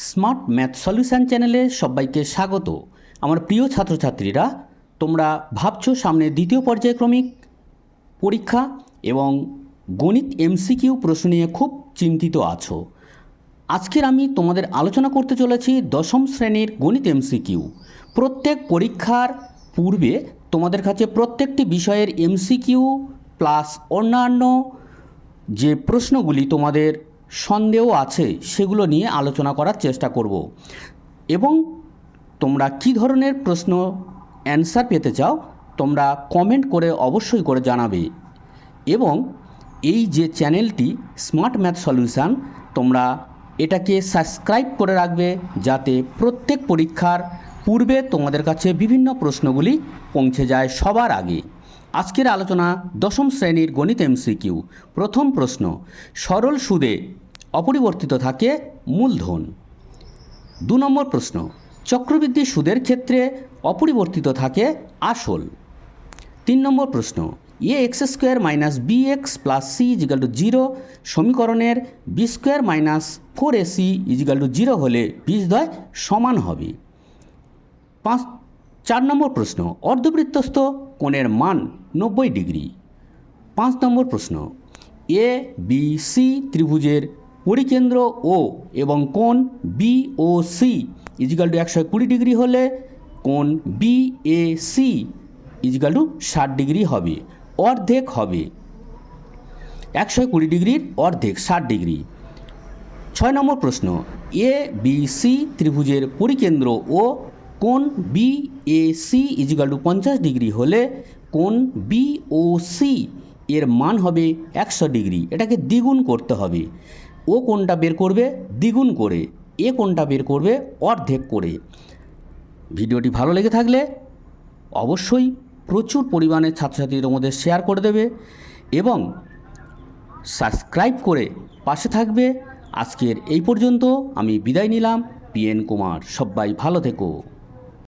Smart math solution চ্যানেলে সবাইকে স্বাগত। আমার প্রিয় ছাত্রছাত্রীরা, তোমরা ভাবছো সামনে দ্বিতীয় পর্যায়ক্রমিক পরীক্ষা এবং গণিত এমসিকিউ প্রশ্ন নিয়ে খুব চিন্তিত আছো। আজকের আমি তোমাদের আলোচনা করতে চলেছি দশম শ্রেণীর গণিত এমসিকিউ। প্রত্যেক পরীক্ষার পূর্বে তোমাদের কাছে প্রত্যেকটি বিষয়ের এমসিকিউ প্লাস অন্যান্য যে প্রশ্নগুলি তোমাদের সন্দেহ আছে সেগুলো নিয়ে আলোচনা করার চেষ্টা করব এবং তোমরা কী ধরনের প্রশ্ন অ্যান্সার পেতে চাও তোমরা কমেন্ট করে অবশ্যই করে জানাবে। এবং এই যে চ্যানেলটি স্মার্ট ম্যাথ সলিউশন, তোমরা এটাকে সাবস্ক্রাইব করে রাখবে যাতে প্রত্যেক পরীক্ষার পূর্বে তোমাদের কাছে বিভিন্ন প্রশ্নগুলি পৌঁছে যায় সবার আগে। আজকের আলোচনা দশম শ্রেণীর গণিত এমসিকিউ। প্রথম প্রশ্ন, সরল সুদে অপরিবর্তিত থাকে মূলধন। 2 নম্বর প্রশ্ন, চক্রবৃদ্ধি সুদের ক্ষেত্রে অপরিবর্তিত থাকে আসল। 3 নম্বর প্রশ্ন, a x square minus b x plus c equal to 0 সমীকরণের b square minus 4ac equal to 0 হলে বীজদ্বয় সমান হবে। 4 নম্বর প্রশ্ন, অর্ধবৃত্তস্থ কোণের মান 90 ডিগ্রি। 5 নম্বর প্রশ্ন, এ বি সি ত্রিভুজের পরিকেন্দ্র ও এবং কোণ B O C equal to 120 degree হলে কোণ B A C equal to 60 degree হবে, অর্ধেক হবে। 120 ডিগ্রির অর্ধেক 60 ডিগ্রি। 6 নম্বর প্রশ্ন, এ বি সি ত্রিভুজের পরিকেন্দ্র ও কোণ B A C equal to 50 degree হলে কোণ বি ও সি এর মান হবে 100 ডিগ্রি। এটাকে দ্বিগুণ করতে হবে। ও কোণটা বের করবে দ্বিগুণ করে, এ কোণটা বের করবে অর্ধেক করে। ভিডিওটি ভালো লেগে থাকলে অবশ্যই প্রচুর পরিমাণে ছাত্রছাত্রীদের মধ্যে শেয়ার করে দেবে এবং সাবস্ক্রাইব করে পাশে থাকবে। আজকের এই পর্যন্ত আমি বিদায় নিলাম। পিএন কুমার। সবাই ভালো থেকো।